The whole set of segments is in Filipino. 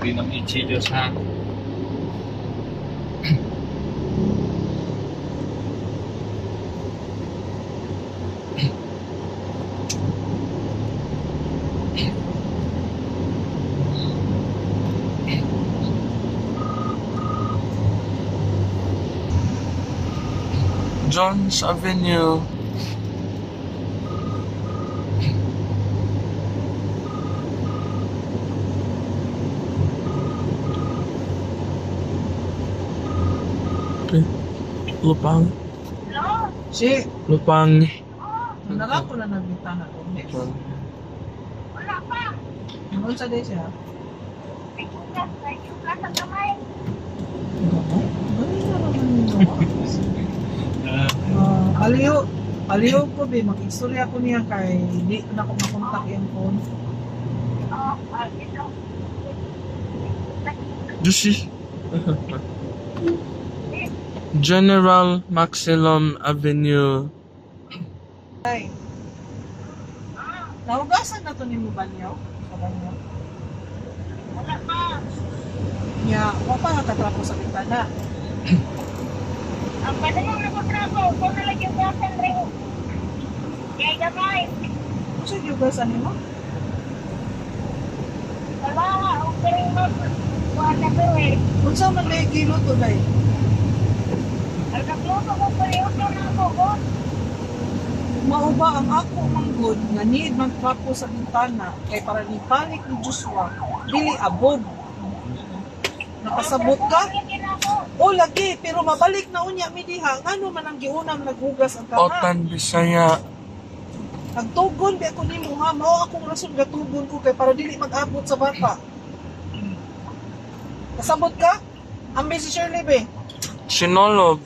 Sabi ng Ichi Diyos ha. John's Avenue. Lupang. Si, Lupang. nanara ko na nagbintana ko. Wala pa. Ano sa day siya? May sugat. May sugat sa kamay. Ganun na naman yun. Aliyo ko be, mag-istorya ko niya kay hindi na ako makontak yung phone. Ito. Juicy. General Maximum Avenue. Ay. Nahugasan na to ni mo banyo? Sa banyo? Wala pa. Nya, wa pa nakatrapo sa bintana. Ang pwede mong nakutrapo. Kung nalagyan ko sa ring. Kaya gamay. Ano siya hugasan mo? Wala. Ang ring mo. Kuha na to eh. Kung saan man may kilo to day? Ang nagluto ko periyodo na ako. Oh. Mauba ang ako manggod nga need magtrapo sa bintana kay para ni panik ni Joshua dili abog. Nakasabot ka? Lagyan ako. O lagi, pero mabalik na unya mi diha. Ngano man ang giunang naghugas ang kama? Otan Bisaya. Nagtugon di ako nimo ha. Mao akong rason gatugon ko kay para dili mag-abot sa bata. Kasabot ka? Ambi si Shirley be. Sinolog.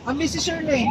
Ambi si Shirley.